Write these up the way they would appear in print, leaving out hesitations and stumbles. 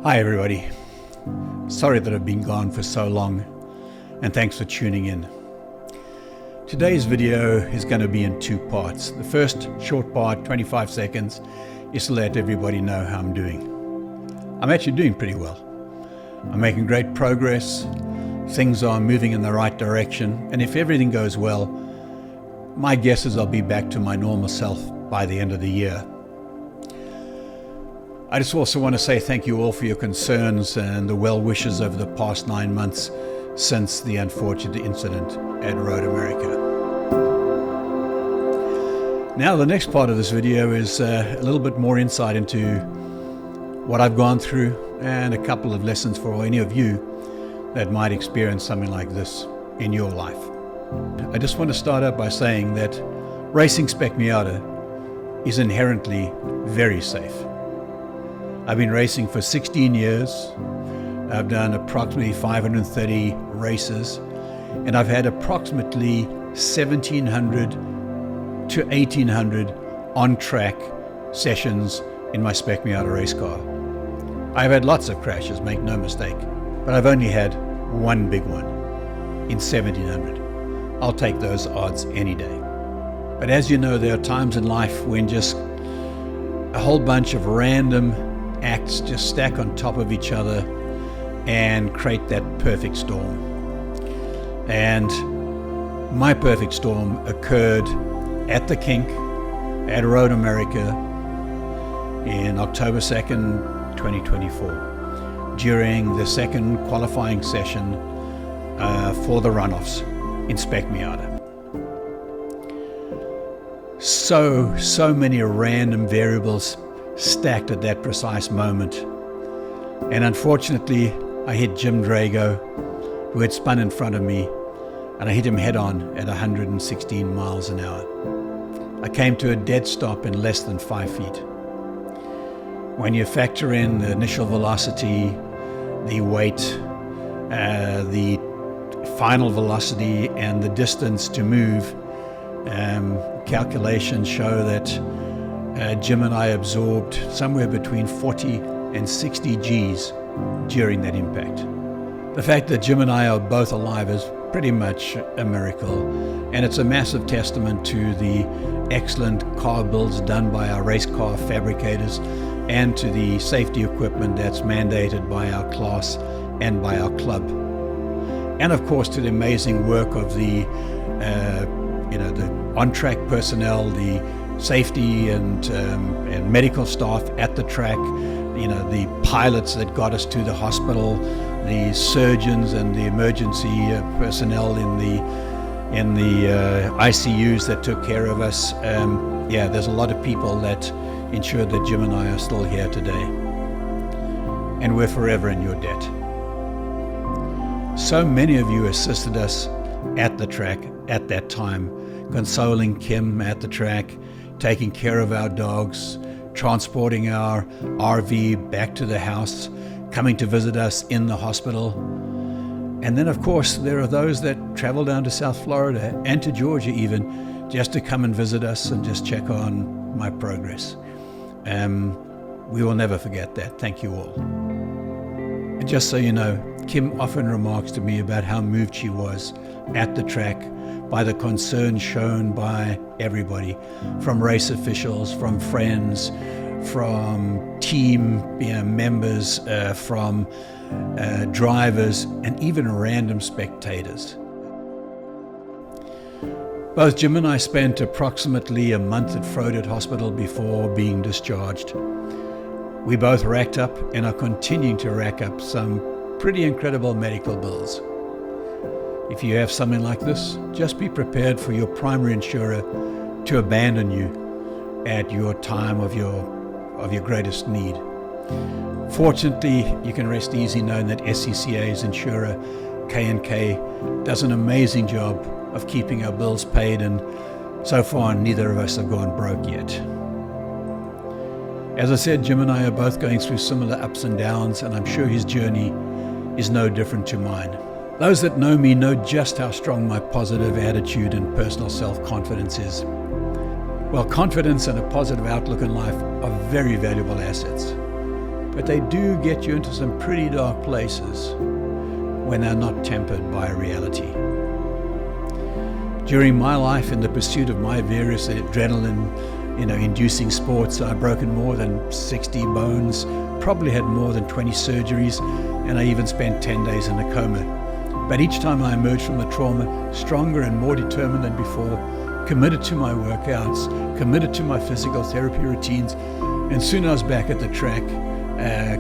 Hi everybody. Sorry that I've been gone for so long, and thanks for tuning in. Today's video is going to be in two parts. The first short part, 25 seconds, is to let everybody know how I'm doing. I'm actually doing pretty well. I'm making great progress. Things are moving in the right direction, and if everything goes well, my guess is I'll be back to my normal self by the end of the year. I just also want to say thank you all for your concerns and the well wishes over the past 9 months since the unfortunate incident at Road America. Now the next part of this video is a little bit more insight into what I've gone through and a couple of lessons for any of you that might experience something like this in your life. I just want to start out by saying that racing Spec Miata is inherently very safe. I've been racing for 16 years. I've done approximately 530 races, and I've had approximately 1,700 to 1,800 on-track sessions in my Spec Miata race car. I've had lots of crashes, make no mistake, but I've only had one big one in 1,700. I'll take those odds any day. But as you know, there are times in life when just a whole bunch of random acts just stack on top of each other and create that perfect storm. And my perfect storm occurred at the Kink at Road America in October 2nd, 2024, during the second qualifying session for the runoffs in Spec Miata. So many random variables stacked at that precise moment, and unfortunately I hit Jim Drago, who had spun in front of me, and I hit him head on at 116 miles an hour. I came to a dead stop in less than 5 feet. When you factor in the initial velocity, the weight, the final velocity, and the distance to move, calculations show that Jim and I absorbed somewhere between 40 and 60 Gs during that impact. The fact that Jim and I are both alive is pretty much a miracle, and it's a massive testament to the excellent car builds done by our race car fabricators and to the safety equipment that's mandated by our class and by our club. And of course to the amazing work of the on-track personnel, the safety and medical staff at the track, the pilots that got us to the hospital, the surgeons and the emergency personnel in the ICUs that took care of us. There's a lot of people that ensured that Jim and I are still here today, and we're forever in your debt. So many of you assisted us at the track at that time, consoling Kim at the track, taking care of our dogs, transporting our RV back to the house, coming to visit us in the hospital. And then of course there are those that travel down to South Florida and to Georgia even, just to come and visit us and just check on my progress. We will never forget that. Thank you all. And just so you know, Kim often remarks to me about how moved she was at the track by the concern shown by everybody, from race officials, from friends, from team members, from drivers, and even random spectators. Both Jim and I spent approximately a month at Frodit Hospital before being discharged. We both racked up and are continuing to rack up some pretty incredible medical bills. If you have something like this, just be prepared for your primary insurer to abandon you at your time of your greatest need. Fortunately, you can rest easy knowing that SCCA's insurer, K&K, does an amazing job of keeping our bills paid, and so far neither of us have gone broke yet. As I said, Jim and I are both going through similar ups and downs, and I'm sure his journey is no different to mine. Those that know me know just how strong my positive attitude and personal self-confidence is. Well, confidence and a positive outlook in life are very valuable assets. but they do get you into some pretty dark places when they're not tempered by reality. During my life, in the pursuit of my various adrenaline-inducing sports, I've broken more than 60 bones, probably had more than 20 surgeries, and I even spent 10 days in a coma. But each time I emerged from the trauma, stronger and more determined than before, committed to my workouts, committed to my physical therapy routines, and soon I was back at the track,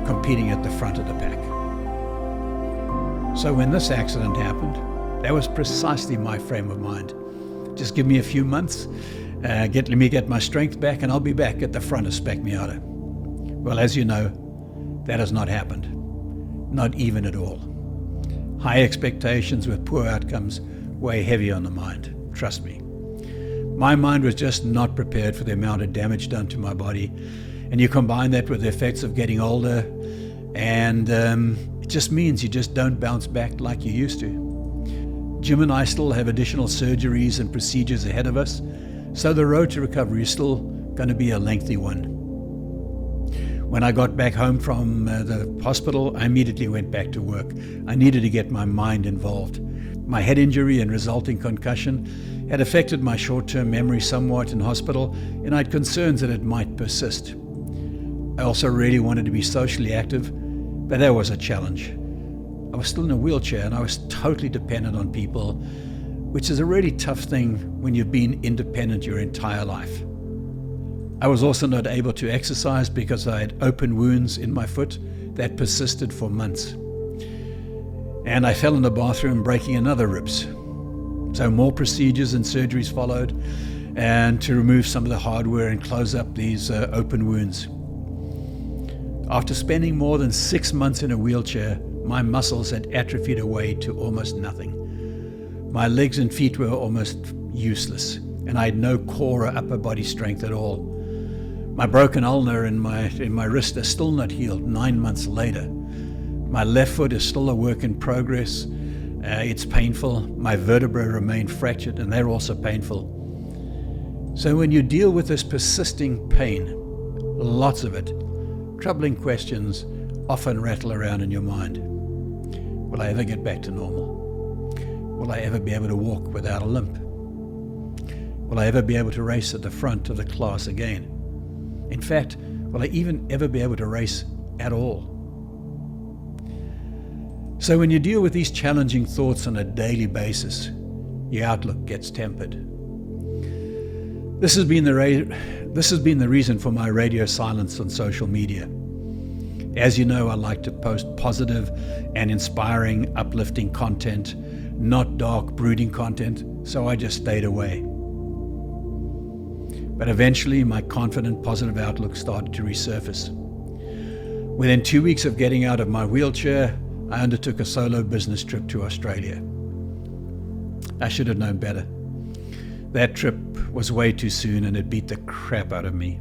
competing at the front of the pack. So when this accident happened, that was precisely my frame of mind. Just give me a few months, let me get my strength back, and I'll be back at the front of Spec Miata. Well, as you know, that has not happened. Not even at all. High expectations with poor outcomes weigh heavy on the mind, trust me. My mind was just not prepared for the amount of damage done to my body, and you combine that with the effects of getting older, and it just means you just don't bounce back like you used to. Jim and I still have additional surgeries and procedures ahead of us, so the road to recovery is still going to be a lengthy one. When I got back home from the hospital, I immediately went back to work. I needed to get my mind involved. My head injury and resulting concussion had affected my short-term memory somewhat in hospital, and I had concerns that it might persist. I also really wanted to be socially active, but that was a challenge. I was still in a wheelchair and I was totally dependent on people, which is a really tough thing when you've been independent your entire life. I was also not able to exercise because I had open wounds in my foot that persisted for months. And I fell in the bathroom breaking another ribs. So more procedures and surgeries followed, and to remove some of the hardware and close up these open wounds. After spending more than 6 months in a wheelchair, my muscles had atrophied away to almost nothing. My legs and feet were almost useless, and I had no core or upper body strength at all. My broken ulnar in my wrist is still not healed 9 months later. My left foot is still a work in progress. It's painful. My vertebrae remain fractured, and they're also painful. So when you deal with this persisting pain, lots of it, troubling questions often rattle around in your mind. Will I ever get back to normal? Will I ever be able to walk without a limp? Will I ever be able to race at the front of the class again? In fact, will I even ever be able to race at all? So when you deal with these challenging thoughts on a daily basis, your outlook gets tempered. This has been the reason for my radio silence on social media. As you know, I like to post positive and inspiring, uplifting content, not dark, brooding content, so I just stayed away. But eventually, my confident, positive outlook started to resurface. Within 2 weeks of getting out of my wheelchair, I undertook a solo business trip to Australia. I should have known better. That trip was way too soon, and it beat the crap out of me.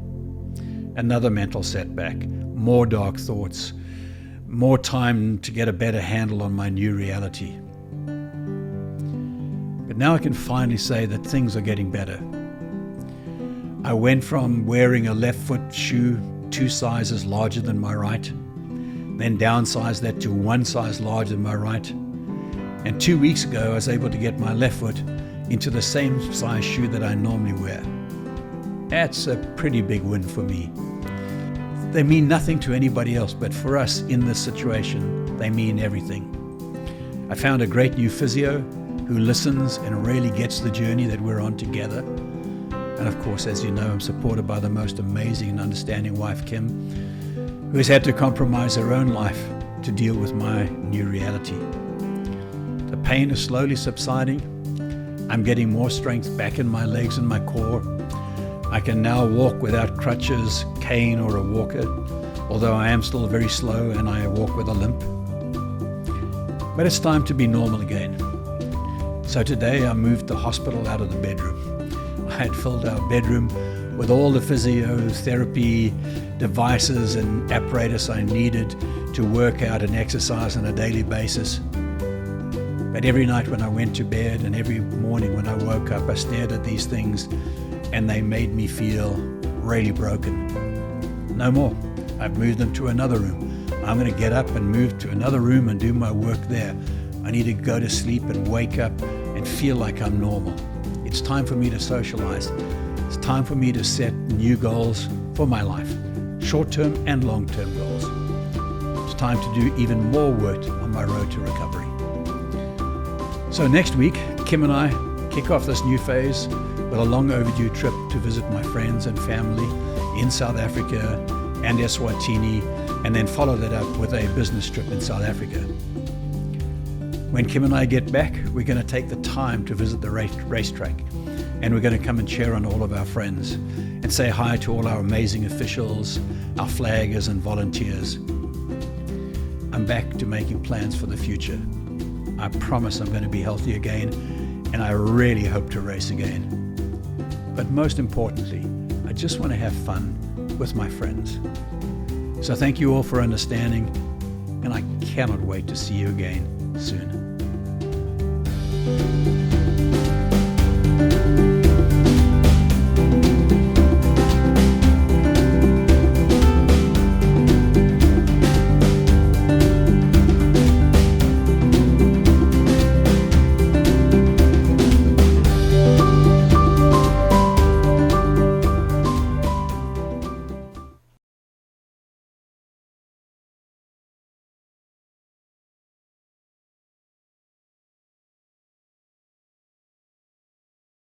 Another mental setback, more dark thoughts, more time to get a better handle on my new reality. But now I can finally say that things are getting better. I went from wearing a left foot shoe 2 sizes larger than my right, then downsized that to 1 size larger than my right. And 2 weeks ago, I was able to get my left foot into the same size shoe that I normally wear. That's a pretty big win for me. They mean nothing to anybody else, but for us in this situation, they mean everything. I found a great new physio who listens and really gets the journey that we're on together. And of course, as you know, I'm supported by the most amazing and understanding wife, Kim, who has had to compromise her own life to deal with my new reality. The pain is slowly subsiding. I'm getting more strength back in my legs and my core. I can now walk without crutches, cane, or a walker, although I am still very slow and I walk with a limp. But it's time to be normal again. So today I moved the hospital out of the bedroom. I had filled our bedroom with all the physiotherapy devices and apparatus I needed to work out and exercise on a daily basis. But every night when I went to bed and every morning when I woke up, I stared at these things and they made me feel really broken. No more. I've moved them to another room. I'm going to get up and move to another room and do my work there. I need to go to sleep and wake up and feel like I'm normal. It's time for me to socialize. It's time for me to set new goals for my life, short-term and long-term goals. It's time to do even more work on my road to recovery. So next week, Kim and I kick off this new phase with a long overdue trip to visit my friends and family in South Africa and Eswatini, and then follow that up with a business trip in South Africa. When Kim and I get back, we're going to take the time to visit the racetrack, and we're going to come and cheer on all of our friends and say hi to all our amazing officials, our flaggers and volunteers. I'm back to making plans for the future. I promise I'm going to be healthy again, and I really hope to race again. But most importantly, I just want to have fun with my friends. So thank you all for understanding, and I cannot wait to see you again soon.